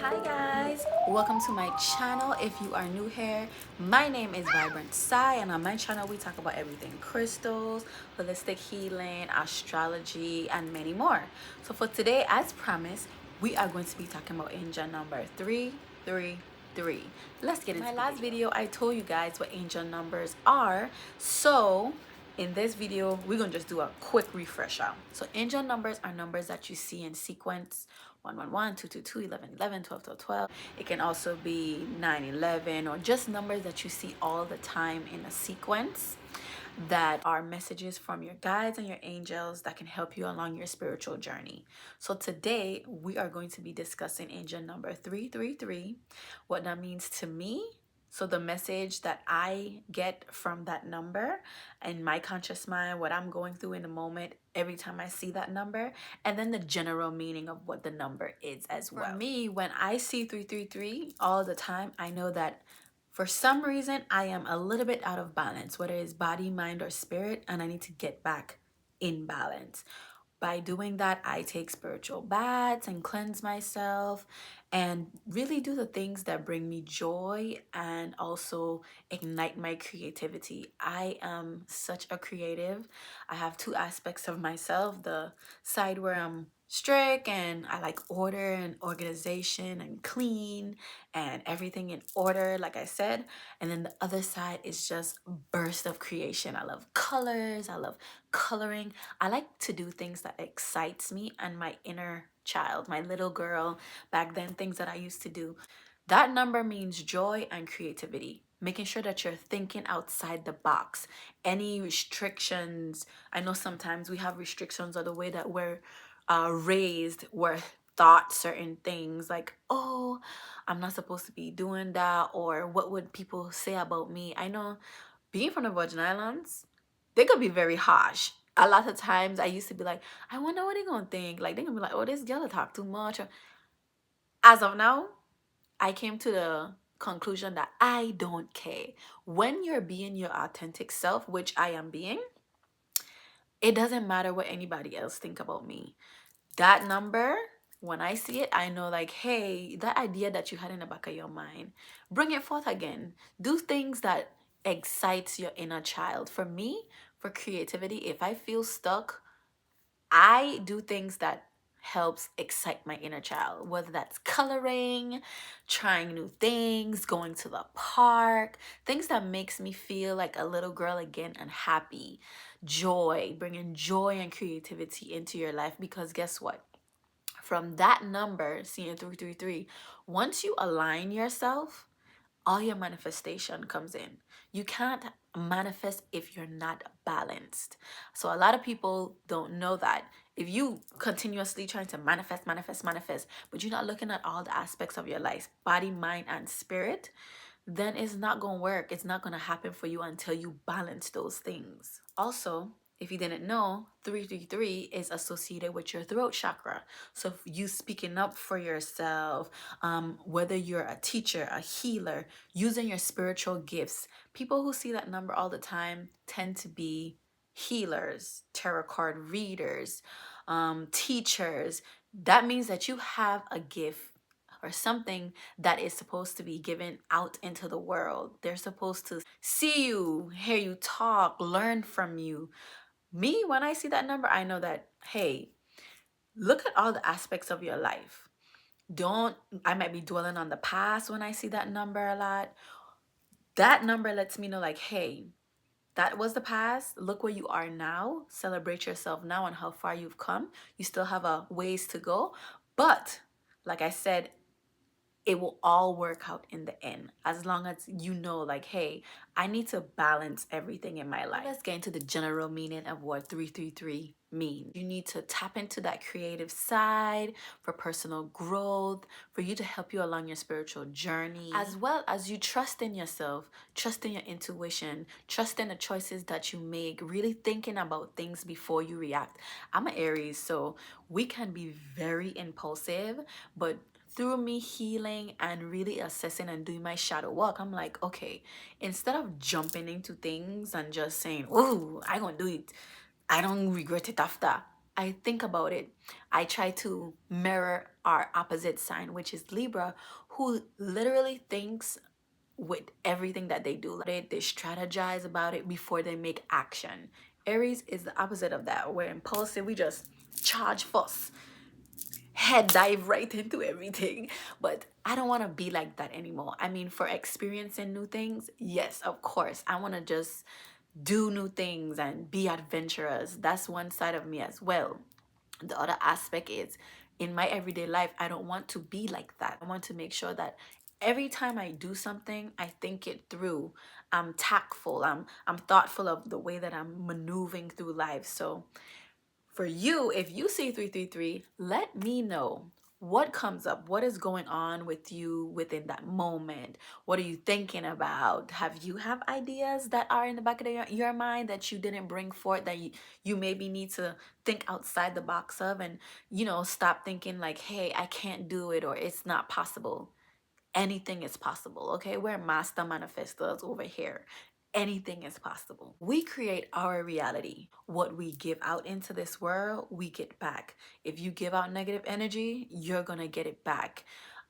Hi guys, welcome to my channel. If you are new here, my name is Vibrant Sai, and on my channel we talk about everything crystals, holistic healing, astrology, and many more. So for today, as promised, we are going to be talking about angel number 333. Let's get into my last video. I told you guys what angel numbers are, so in this video we're gonna just do a quick refresher. So angel numbers are numbers that you see in sequence: 111, 222, 11, 11, 12, 12, 12. It can also be 9, 11, or just numbers that you see all the time in a sequence that are messages from your guides and your angels that can help you along your spiritual journey. So today we are going to be discussing angel number 333, what that means to me. So the message that I get from that number and my conscious mind, what I'm going through in the moment every time I see that number, and then the general meaning of what the number is as well. For me, when I see 333 all the time, I know that for some reason I am a little bit out of balance, whether it's body, mind, or spirit, and I need to get back in balance. By doing that, I take spiritual baths and cleanse myself and really do the things that bring me joy and also ignite my creativity. I am such a creative. I have two aspects of myself: the side where I'm strict and I like order and organization and clean and everything in order, like I said. And then the other side is just burst of creation. I love colors, I love coloring. I like to do things that excites me and my inner child, my little girl back then, things that I used to do. That number means joy and creativity, making sure that you're thinking outside the box. Any restrictions, I know sometimes we have restrictions, or the way that we're raised, we're thought certain things like, oh, I'm not supposed to be doing that, or what would people say about me. I know being from the Virgin Islands, they could be very harsh. A lot of times I used to be like, I wonder what they're gonna think. Like, they're gonna be like, oh, this girl talk too much. As of now, I came to the conclusion that I don't care. When you're being your authentic self, which I am being, it doesn't matter what anybody else think about me. That number, when I see it, I know, like, hey, that idea that you had in the back of your mind, bring it forth again. Do things that excites your inner child. For me, for creativity, if I feel stuck, I do things that helps excite my inner child, whether that's coloring, trying new things, going to the park, things that makes me feel like a little girl again and happy. Joy, bringing joy and creativity into your life, because guess what? From that number, seeing 333, once you align yourself, all your manifestation comes in. You can't manifest if you're not balanced. So a lot of people don't know that. If you continuously trying to manifest, manifest, manifest, but you're not looking at all the aspects of your life, body, mind, and spirit, then it's not going to work. It's not going to happen for you until you balance those things. Also, if you didn't know, 333 is associated with your throat chakra. So if you speaking up for yourself, whether you're a teacher, a healer, using your spiritual gifts, people who see that number all the time tend to be healers, tarot card readers, teachers. That means that you have a gift or something that is supposed to be given out into the world. They're supposed to see you, hear you talk, learn from you. Me, when I see that number, I know that, hey, look at all the aspects of your life. Don't, I might be dwelling on the past when I see that number a lot. That number lets me know, like, hey, that was the past. Look where you are now. Celebrate yourself now and how far you've come. You still have a ways to go. But like I said, it will all work out in the end, as long as you know, like, hey, I need to balance everything in my life. Let's get into the general meaning of what 333 means. You need to tap into that creative side for personal growth, for you to help you along your spiritual journey, as well as you trust in yourself, trust in your intuition, trust in the choices that you make, really thinking about things before you react. I'm an Aries, so we can be very impulsive, but through me healing and really assessing and doing my shadow work, I'm like, okay, instead of jumping into things and just saying, oh, I gonna do it, I don't regret it after. I think about it, I try to mirror our opposite sign, which is Libra, who literally thinks with everything that they do. They strategize about it before they make action. Aries is the opposite of that. We're impulsive. We just charge fuss, head dive right into everything. But I don't want to be like that anymore. I mean, for experiencing new things, yes, of course. I want to just do new things and be adventurous. That's one side of me as well. The other aspect is in my everyday life, I don't want to be like that. I want to make sure that every time I do something, I think it through. I'm tactful. I'm thoughtful of the way that I'm maneuvering through life. So for you, if you see 333, let me know what comes up. What is going on with you within that moment? What are you thinking about? Have ideas that are in the back of your mind that you didn't bring forth, that you maybe need to think outside the box of, and stop thinking like, hey, I can't do it, or it's not possible. Anything is possible, okay? We're master manifestors over here. Anything is possible. We create our reality. What we give out into this world, we get back. If you give out negative energy, you're gonna get it back.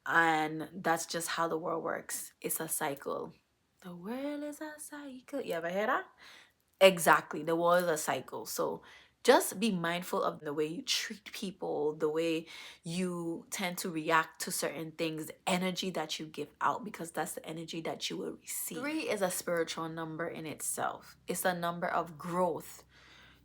And that's just how the world works. It's a cycle. The world is a cycle. You ever hear that? Exactly. The world is a cycle. So just be mindful of the way you treat people, the way you tend to react to certain things, the energy that you give out, because that's the energy that you will receive. 3 is a spiritual number in itself. It's a number of growth,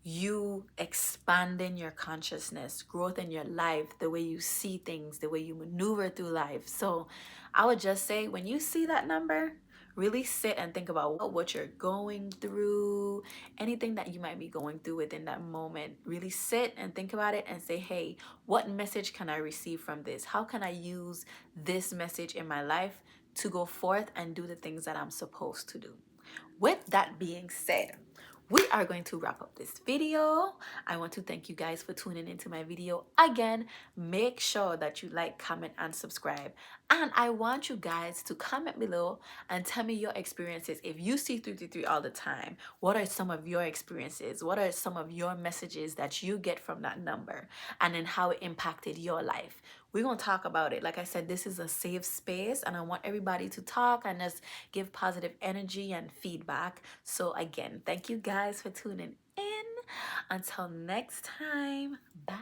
you expanding your consciousness, growth in your life, the way you see things, the way you maneuver through life. So I would just say, when you see that number, really sit and think about what you're going through, anything that you might be going through within that moment. Really sit and think about it and say, hey, what message can I receive from this? How can I use this message in my life to go forth and do the things that I'm supposed to do? With that being said, we are going to wrap up this video. I want to thank you guys for tuning into my video again. Make sure that you like, comment, and subscribe. And I want you guys to comment below and tell me your experiences. If you see 333 all the time, what are some of your experiences? What are some of your messages that you get from that number? And then how it impacted your life. We're going to talk about it. Like I said, this is a safe space and I want everybody to talk and just give positive energy and feedback. So again, thank you guys for tuning in. Until next time, bye.